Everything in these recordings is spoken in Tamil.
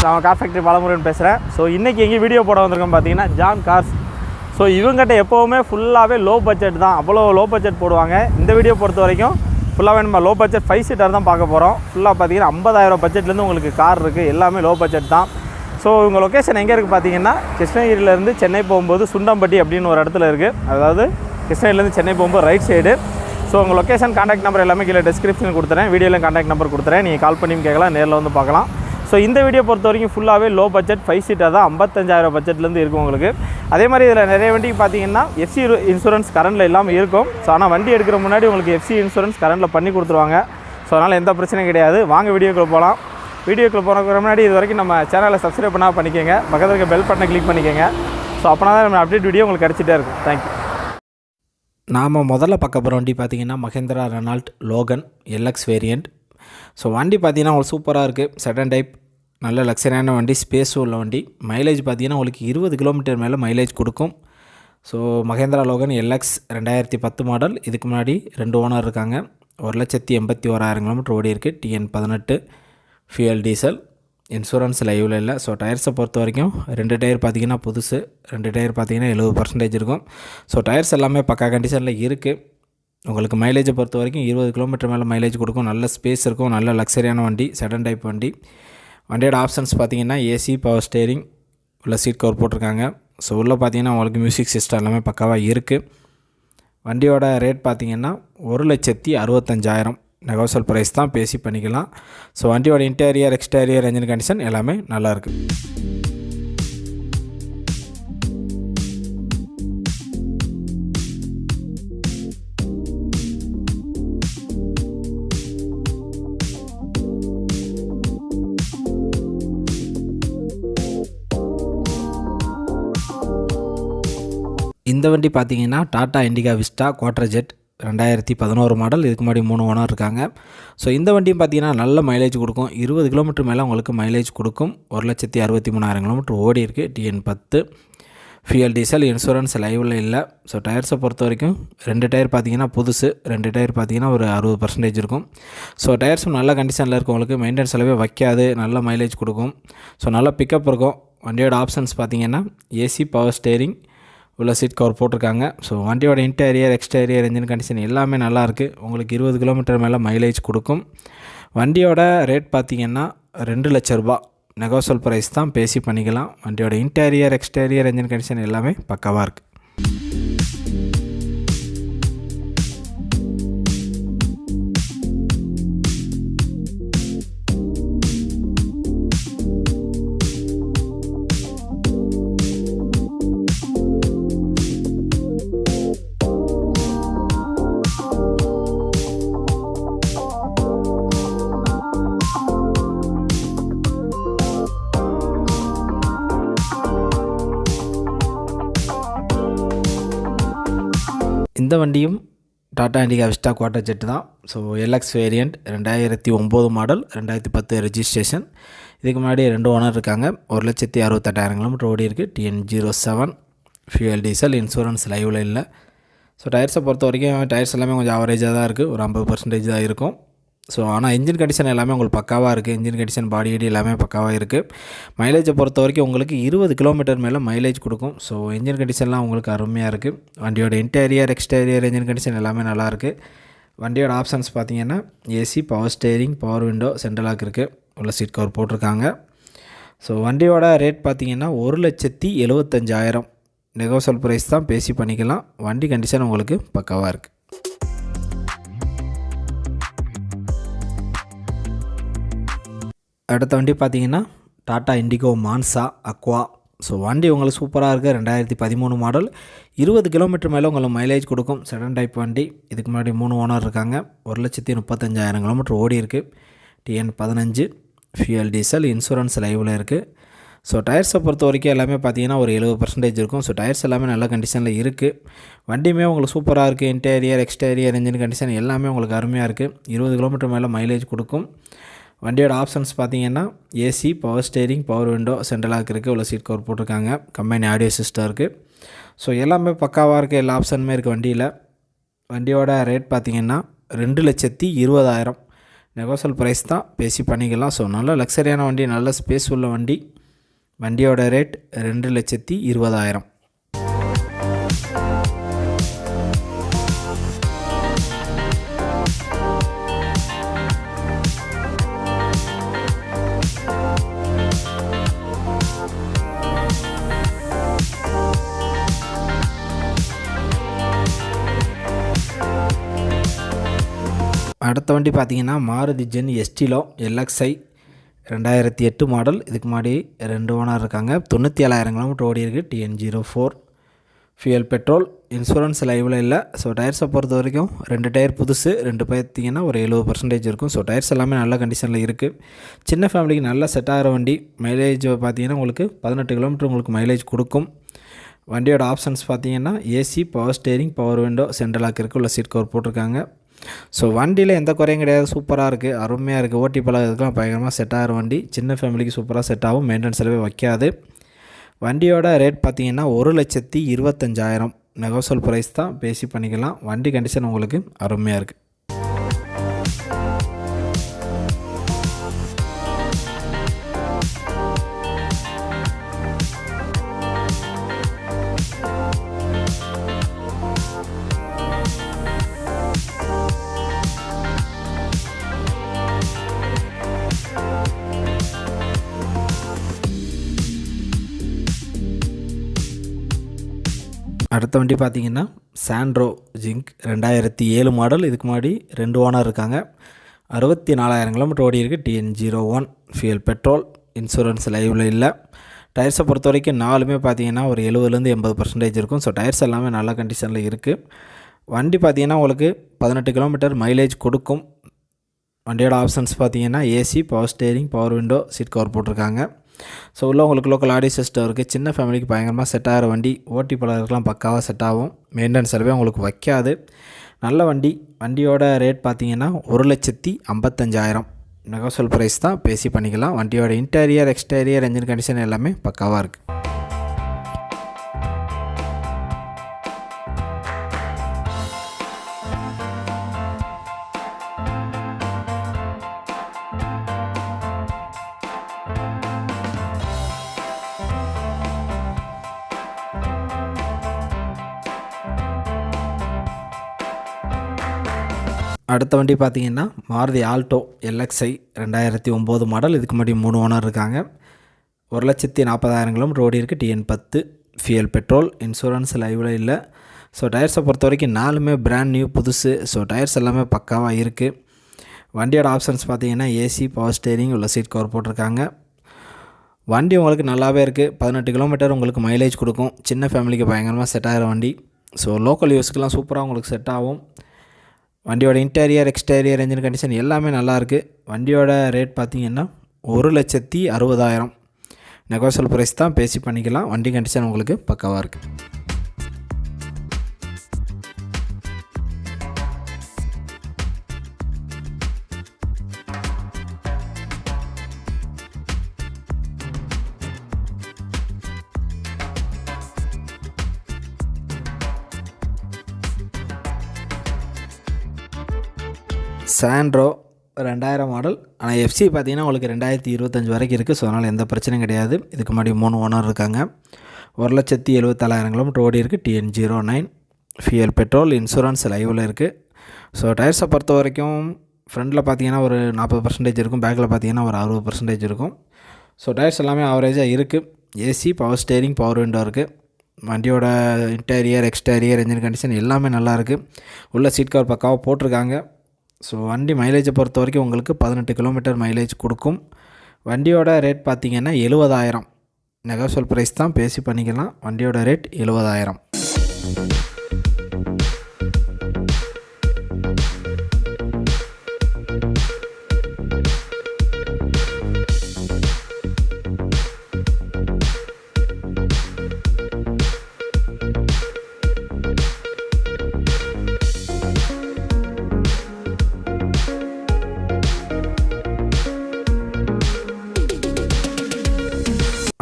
நான் கார் ஃபேக்ட்ரி பாலமுருகன் பேசுகிறேன். ஸோ இன்றைக்கி எங்கே வீடியோ போட வந்திருக்கோம் பார்த்தீங்கன்னா ஜான் கார்ஸ். ஸோ இவங்ககிட்ட எப்போவுமே ஃபுல்லாகவே லோ பட்ஜெட் தான், அவ்வளோ லோ பட்ஜெட் போடுவாங்க. இந்த வீடியோ பொறுத்த வரைக்கும் ஃபுல்லாகவே நம்ம லோ பட்ஜெட் 5 சீட்டர் தான் பார்க்க போகிறோம். ஃபுல்லாக பார்த்தீங்கன்னா 50,000 பட்ஜெட்லேருந்து உங்களுக்கு கார் இருக்குது, எல்லாமே லோ பட்ஜெட் தான். ஸோ உங்கள் லொக்கேஷன் எங்கே இருக்குது பார்த்தீங்கன்னா கிருஷ்ணகிரியிலேருந்து சென்னை போகும்போது சுண்டம்பட்டி அப்படின்னு ஒரு இடத்துல இருக்குது. அதாவது கிருஷ்ணகிரிலேருந்து சென்னை போகும்போது ரைட் சைடு. ஸோ உங்கள் லொக்கேஷன் கான்டாக்ட் நம்பர் எல்லாமே கீழே டிஸ்கிரிப்ஷன் கொடுத்துறேன், வீடியோவில் கான்டாக்ட் நம்பர் கொடுத்துறேன், நீங்கள் கால் பண்ணியும் கேட்கலாம், நேரில் வந்து பார்க்கலாம். ஸோ இந்த வீடியோ பொறுத்த வரைக்கும் ஃபுல்லாகவே லோ பட்ஜெட் 5 சீட்டர் தான், 55,000 பட்ஜெட்லேருந்து இருக்கும் உங்களுக்கு. அதே மாதிரி இதில் நிறைய வண்டிக்கு பார்த்தீங்கன்னா எஃப்சி இன்சூரன்ஸ் கரண்டில் இல்லாமல் இருக்கும். ஸோ ஆனால் வண்டி எடுக்கிற முன்னாடி உங்களுக்கு எஃப்சி இன்சூரன்ஸ் கரண்டில் பண்ணி கொடுத்துருவாங்க. ஸோ அதனால் எந்த பிரச்சனையும் கிடையாது. வாங்க வீடியோக்குள்ளே போகலாம். வீடியோக்குள்ளே போகிறதுக்கு முன்னாடி இது வரைக்கும் நம்ம சேனலை சப்ஸ்கிரைப் பண்ணால் பண்ணிக்கோங்க, பக்கத்தில் இருக்க பெல் பட்டனை கிளிக் பண்ணிக்கோங்க. ஸோ அப்போனா தான் நம்ம அப்டேட் வீடியோ உங்களுக்கு கிடச்சிட்டே இருக்கும். தேங்க்யூ. நாம் முதல்ல பார்க்க போகிற வண்டி பார்த்திங்கன்னா Mahindra Renault Logan LX variant. So வண்டி பார்த்திங்கன்னா உங்களுக்கு சூப்பராக இருக்குது. செடன் டைப், நல்ல லக்ஸரியான வண்டி, ஸ்பேஸ் உள்ள வண்டி. மைலேஜ் பார்த்திங்கன்னா உங்களுக்கு 20 கிலோமீட்டர் மேலே மைலேஜ் கொடுக்கும். So Mahindra Logan LX 2010 model. இதுக்கு முன்னாடி 2 ஓனர் இருக்காங்க. 1,81,000 கிலோமீட்டர் ஓடி இருக்குது. TN 18 fuel diesel. இன்சூரன்ஸ் லைவில் இல்லை. ஸோ டயர்ஸை பொறுத்த வரைக்கும் 2 டயர் பார்த்திங்கன்னா புதுசு, 2 டயர் பார்த்திங்கன்னா 70% இருக்கும். ஸோ டயர்ஸ் எல்லாமே பக்கா கண்டிஷனில் இருக்குது. உங்களுக்கு மைலேஜை பொறுத்த வரைக்கும் 20 கிலோமீட்டர் மேலே மைலேஜ் கொடுக்கும். நல்ல ஸ்பேஸ் இருக்கும், நல்ல லக்ஸரியான வண்டி, செடன் டைப் வண்டி. வண்டியோட ஆப்ஷன்ஸ் பார்த்திங்கன்னா ஏசி, பவர் ஸ்டேரிங், உள்ள சீட் கவர் போட்டிருக்காங்க. ஸோ உள்ளே பார்த்திங்கன்னா உங்களுக்கு மியூசிக் சிஸ்டம் எல்லாமே பக்காவாக இருக்குது. வண்டியோட ரேட் பார்த்திங்கன்னா 1,65,000 நெகோசியபிள் ப்ரைஸ் தான், பேசி பண்ணிக்கலாம். ஸோ வண்டியோட இன்டீரியர், எக்ஸ்டீரியர், என்ஜின் கண்டிஷன் எல்லாமே நல்லாயிருக்கு. இந்த வண்டி பார்த்திங்கன்னா Tata Indica Vista Quadrajet 2011 model. இதுக்கு முன்னாடி 3 ஓனர் இருக்காங்க. ஸோ இந்த வண்டியும் பார்த்திங்கன்னா நல்ல மைலேஜ் கொடுக்கும். 20 கிலோமீட்டர் மேலே உங்களுக்கு மைலேஜ் கொடுக்கும். 1,63,000 கிலோமீட்டர் ஓடி இருக்குது. TN 10 fuel diesel. இன்சூரன்ஸ் லைவில் இல்லை. ஸோ டயர்ஸை பொறுத்த வரைக்கும் 2 டயர் பார்த்திங்கன்னா புதுசு, 2 டயர் பார்த்திங்கன்னா ஒரு 60% இருக்கும். ஸோ டயர்ஸும் நல்ல கண்டிஷனில் இருக்கும். உங்களுக்கு மெயின்டெனன்ஸ் செலவே வைக்காது, நல்ல மைலேஜ் கொடுக்கும். ஸோ நல்ல பிக்கப் இருக்கும். வண்டியோட ஆப்ஷன்ஸ் பார்த்திங்கன்னா ஏசி, பவர் ஸ்டேரிங், உள்ள சீட் கவர் போட்டிருக்காங்க. ஸோ வண்டியோட இன்டீரியர், எக்ஸ்டீரியர், என்ஜின் கண்டிஷன் எல்லாமே நல்லாயிருக்கு. உங்களுக்கு 20 கிலோமீட்டர் மேலே மைலேஜ் கொடுக்கும். வண்டியோட ரேட் பார்த்திங்கன்னா 2 லட்ச ரூபா நெகோசியபிள் ப்ரைஸ் தான், பேசி பண்ணிக்கலாம். வண்டியோட இன்டீரியர், எக்ஸ்டீரியர், என்ஜின் கண்டிஷன் எல்லாமே பக்காவாக இருக்குது. இந்த வண்டியும் Tata Indica Vista Quadrajet தான். So LX variant 2009 model, 2010 registration. இதுக்கு முன்னாடி 2 ஓனர் இருக்காங்க. 1,68,000 கிலோமீட்டர் ஓடி இருக்குது. TN 07 fuel diesel. இன்சூரன்ஸ் லைவில் இல்லை. ஸோ டயர்ஸை பொறுத்த வரைக்கும் டயர்ஸ் எல்லாமே கொஞ்சம் ஆவரேஜாக தான் இருக்குது, ஒரு 50% தான் இருக்கும். ஸோ ஆனால் இன்ஜின் கண்டிஷன் எல்லாமே உங்களுக்கு பக்காவாக இருக்குது. இன்ஜின் கண்டிஷன், பாடி ஐடி எல்லாமே பக்காவாக இருக்குது. மைலேஜை பொறுத்த வரைக்கும் உங்களுக்கு 20 கிலோமீட்டர் மேலே மைலேஜ் கொடுக்கும். ஸோ இன்ஜின் கண்டிஷன்லாம் உங்களுக்கு அருமையாக இருக்குது. வண்டியோட இன்டீரியர், எக்ஸ்டீரியர், என்ஜின் கண்டிஷன் எல்லாமே நல்லாயிருக்கு. வண்டியோட ஆப்ஷன்ஸ் பார்த்திங்கன்னா AC, power steering, power window, central lock இருக்குது. உள்ள சீட் கவர் போட்டிருக்காங்க. ஸோ வண்டியோட ரேட் பார்த்திங்கன்னா 1,75,000 நெகோசியபிள் ப்ரைஸ் தான், பேசி பண்ணிக்கலாம். வண்டி கண்டிஷன் உங்களுக்கு பக்காவாக இருக்குது. அடுத்த வண்டி பார்த்திங்கன்னா Tata indigo Monza Aqua. So வண்டி உங்களுக்கு சூப்பராக இருக்குது. 2013 மாடல். 20 கிலோமீட்டர் மேலே உங்களுக்கு மைலேஜ் கொடுக்கும். செடன் டைப் வண்டி. இதுக்கு முன்னாடி 3 ஓனர் இருக்காங்க. 1,35,000 கிலோமீட்டர் ஓடி இருக்குது. TN 15 fuel diesel. இன்சூரன்ஸ் லைவில் இருக்குது. ஸோ டயர்ஸை பொறுத்த வரைக்கும் எல்லாமே பார்த்திங்கன்னா ஒரு 70% இருக்கும். ஸோ டயர்ஸ் எல்லாமே நல்ல கண்டிஷனில் இருக்குது. வண்டியுமே உங்களுக்கு சூப்பராக இருக்குது. இன்டீரியர், எக்ஸ்டீரியர், என்ஜின் கண்டிஷன் எல்லாமே உங்களுக்கு அருமையாக இருக்குது. 20 கிலோமீட்டர் மேலே மைலேஜ் கொடுக்கும். வண்டியோட ஆப்ஷன்ஸ் பார்த்திங்கன்னா AC, power steering, power window, central lock இருக்குது. உள்ள சீட் கவர் போட்டிருக்காங்க. கம்பெனி ஆடியோ சிஸ்டம் இருக்குது. ஸோ எல்லாமே பக்காவாக இருக்குது. எல்லா ஆப்ஷனுமே இருக்குது வண்டியில். வண்டியோட ரேட் பார்த்திங்கன்னா 2,20,000 நெகோஷியபிள் ப்ரைஸ் தான், பேசி பண்ணிக்கலாம். ஸோ நல்ல லக்ஸரியான வண்டி, நல்ல ஸ்பேஸ் உள்ள வண்டி. வண்டியோட ரேட் 2,20,000. அடுத்த வண்டி பார்த்திங்கன்னா Maruti Zen Estilo LXi 2008 model. இதுக்கு முன்னாடி 2 ஓனர் இருக்காங்க. 97,000 கிலோமீட்டர் ஓடி இருக்குது. TN04 fuel petrol. இன்சூரன்ஸ் லைவில் இல்லை. ஸோ டயர்ஸை பொறுத்த வரைக்கும் 2 டயர் புதுசு, 2 பார்த்திங்கன்னா ஒரு 70% இருக்கும். ஸோ டயர்ஸ் எல்லாமே நல்ல கண்டிஷனில் இருக்குது. சின்ன ஃபேமிலிக்கு நல்லா செட் ஆகிற வண்டி. மைலேஜ் பார்த்திங்கன்னா உங்களுக்கு 18 கிலோமீட்டர் உங்களுக்கு மைலேஜ் கொடுக்கும். வண்டியோட ஆப்ஷன்ஸ் பார்த்திங்கன்னா AC, power steering, power window, central lock இருக்குது. உள்ள சீட் கவர் போட்டிருக்காங்க. ஸோ வண்டியில் எந்த குறையும் கிடையாது. சூப்பராக இருக்குது, அருமையாக இருக்குது. ஓட்டி பழகிறதுக்கெலாம் பயங்கரமாக செட் ஆகிற வண்டி. சின்ன ஃபேமிலிக்கு சூப்பராக செட் ஆகும். மெயின்டெனன்ஸ் செலவே வைக்காது. வண்டியோட ரேட் பார்த்திங்கன்னா 1,25,000. நெகோஷியபிள் ப்ரைஸ் தான், பேசி பண்ணிக்கலாம். வண்டி கண்டிஷன் உங்களுக்கு அருமையாக இருக்குது. அடுத்த வண்டி பார்த்திங்கன்னா சாண்ட்ரோ ஜிங்க் 2007 மாடல். இதுக்கு முன்னாடி 2 ஓனர் இருக்காங்க. 64,000 கிலோமீட்டர் ஓடி இருக்குது. TN01 fuel petrol. இன்சூரன்ஸ் லைவில் இல்லை. டயர்ஸை பொறுத்த வரைக்கும் 4மே பார்த்திங்கன்னா ஒரு 70லேருந்து 80% இருக்கும். ஸோ டயர்ஸ் எல்லாமே நல்ல கண்டிஷனில் இருக்குது. வண்டி பார்த்திங்கன்னா உங்களுக்கு 18 கிலோமீட்டர் மைலேஜ் கொடுக்கும். வண்டியோட ஆப்ஷன்ஸ் பார்த்திங்கன்னா AC, power steering, power window, seat cover போட்டிருக்காங்க. ஸோ உள்ள உங்களுக்கு லோக்கல் ஆடியோ சிஸ்டம் இருக்குது. சின்ன ஃபேமிலிக்கு பயங்கரமாக செட் ஆகிற வண்டி. ஓட்டி பழகிறதுக்கெலாம் பக்காவாக செட் ஆகும். மெயின்டெனன்ஸ் செலவே உங்களுக்கு வைக்காது. நல்ல வண்டி. வண்டியோட ரேட் பார்த்திங்கன்னா 1,55,000. நெகோஷியபிள் ப்ரைஸ் தான், பேசி பண்ணிக்கலாம். வண்டியோட இன்டீரியர், எக்ஸ்டீரியர், என்ஜின் கண்டிஷன் எல்லாமே பக்காவாக இருக்குது. அடுத்த வண்டி பார்த்திங்கன்னா மாருதி ஆல்டோ எல்எக்ஸ்ஐ 2009 மாடல். இதுக்கு முன்னாடி 3 ஓனர் இருக்காங்க. 1,40,000 கிலோமீட்டர் ஓடி இருக்குது. TN10 fuel petrol. இன்சூரன்ஸ் லைவில் இல்லை. ஸோ டயர்ஸை பொறுத்த வரைக்கும் 4மே பிராண்ட் நியூ புதுசு. ஸோ டயர்ஸ் எல்லாமே பக்காவாக இருக்குது. வண்டியோட ஆப்ஷன்ஸ் பார்த்திங்கன்னா ஏசி, பவர் ஸ்டேரிங், உள்ள சீட் கவர் போட்டிருக்காங்க. வண்டி உங்களுக்கு நல்லாவே இருக்குது. 18 கிலோமீட்டர் உங்களுக்கு மைலேஜ் கொடுக்கும். சின்ன ஃபேமிலிக்கு பயங்கரமாக செட் ஆகிற வண்டி. ஸோ லோக்கல் யூஸ்க்கெலாம் சூப்பராக உங்களுக்கு செட் ஆகும். வண்டியோட இன்டீரியர், எக்ஸ்டீரியர், என்ஜின் கண்டிஷன் எல்லாமே நல்லாயிருக்கு. வண்டியோட ரேட் பார்த்திங்கன்னா 1,60,000. நெகோஷியபிள் ப்ரைஸ் தான், பேசி பண்ணிக்கலாம். வண்டி கண்டிஷன் உங்களுக்கு பக்காவாக இருக்குது. சாண்ட்ரோ 2000 மாடல். ஆனால் எஃப்சி பார்த்திங்கன்னா உங்களுக்கு 2025 வரைக்கும் இருக்குது. ஸோ அதனால் எந்த பிரச்சனையும் கிடையாது. இதுக்கு முன்னாடி 3 ஓனர் இருக்காங்க. 1,74,000 கிலோமீட்டர் ஓடி இருக்குது. TN09 fuel petrol. இன்சூரன்ஸ் லைவில் இருக்குது. ஸோ டயர்ஸை பொறுத்த வரைக்கும் ஃப்ரண்ட்டில் பார்த்திங்கன்னா ஒரு 40% இருக்கும். பேக்கில் பார்த்திங்கன்னா ஒரு 60% இருக்கும். ஸோ டயர்ஸ் எல்லாமே ஆவரேஜாக இருக்குது. AC, power steering, power window இருக்குது. வண்டியோட இன்டீரியர், எக்ஸ்டீரியர், என்ஜின் கண்டிஷன் எல்லாமே நல்லாயிருக்கு. உள்ள சீட் கவர் பக்காவாக போட்டிருக்காங்க. ஸோ வண்டி மைலேஜை பொறுத்த வரைக்கும் உங்களுக்கு 18 கிலோமீட்டர் மைலேஜ் கொடுக்கும். வண்டியோட ரேட் பார்த்திங்கன்னா 70,000. நெகோஷியபிள் ப்ரைஸ் தான், பேசி பண்ணிக்கலாம். வண்டியோட ரேட் 70,000.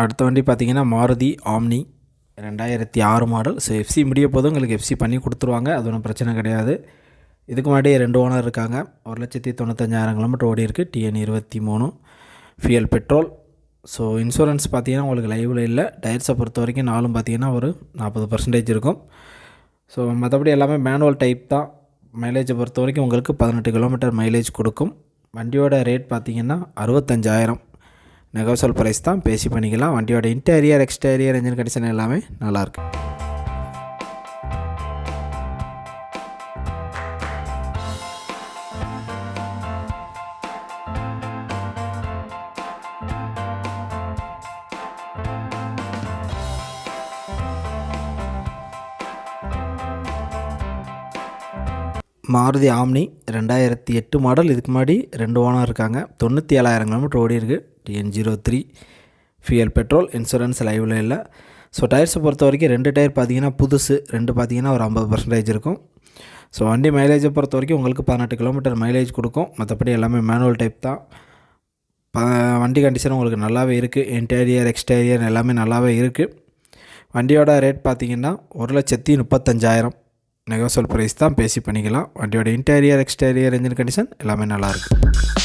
அடுத்த வண்டி பார்த்திங்கன்னா Maruti omni 2006 model. So FC முடிய போதும் உங்களுக்கு எஃப்சி பண்ணி கொடுத்துருவாங்க. அது ஒன்றும் பிரச்சனை கிடையாது. இதுக்கு முன்னாடி 2 ஓனர் இருக்காங்க. 1,95,000 கிலோமீட்டர் ஓடி இருக்குது. TN 23 fuel petrol. So insurance பார்த்தீங்கன்னா உங்களுக்கு லைவில் இல்லை. டயர்ஸை பொறுத்த வரைக்கும் நாலும் பார்த்தீங்கன்னா ஒரு 40% இருக்கும். ஸோ மற்றபடி எல்லாமே மேனுவல் டைப் தான். மைலேஜை பொறுத்த வரைக்கும் உங்களுக்கு 18 கிலோமீட்டர் மைலேஜ் கொடுக்கும். வண்டியோட ரேட் பார்த்திங்கன்னா 65,000 நெகோசியபிள் ப்ரைஸ் தான், பேசி பண்ணிக்கலாம். வண்டியோட இன்டீரியர் எக்ஸ்டீரியர் என்ஜின் கண்டிஷன் எல்லாமே நல்லாயிருக்கு. Maruti omni 2008 model. இதுக்கு முன்னாடி 2 ஓனர் இருக்காங்க. 97,000 கிலோமீட்டர் ஓடி இருக்குது. TN 03 ஃபியல் petrol. இன்சூரன்ஸ் லைவில் இல்லை. ஸோ டயர்ஸை பொறுத்த வரைக்கும் 2 டயர் பார்த்தீங்கன்னா புதுசு, 2 பார்த்தீங்கன்னா ஒரு 50% இருக்கும். ஸோ வண்டி மைலேஜை பொறுத்த வரைக்கும் உங்களுக்கு 18 கிலோமீட்டர் மைலேஜ் கொடுக்கும். மற்றபடி எல்லாமே மேனுவல் டைப் தான். வண்டி கண்டிஷன் உங்களுக்கு நல்லாவே இருக்குது. இன்டீரியர் எக்ஸ்டீரியர் எல்லாமே நல்லாவே இருக்குது. வண்டியோட ரேட் பார்த்திங்கன்னா 1,35,000 நெகோசியபிள் ப்ரைஸ் தான், பேசி பண்ணிக்கலாம். வண்டியோட இன்டீரியர் எக்ஸ்டீரியர் என்ஜின் கண்டிஷன் எல்லாமே நல்லாயிருக்கு.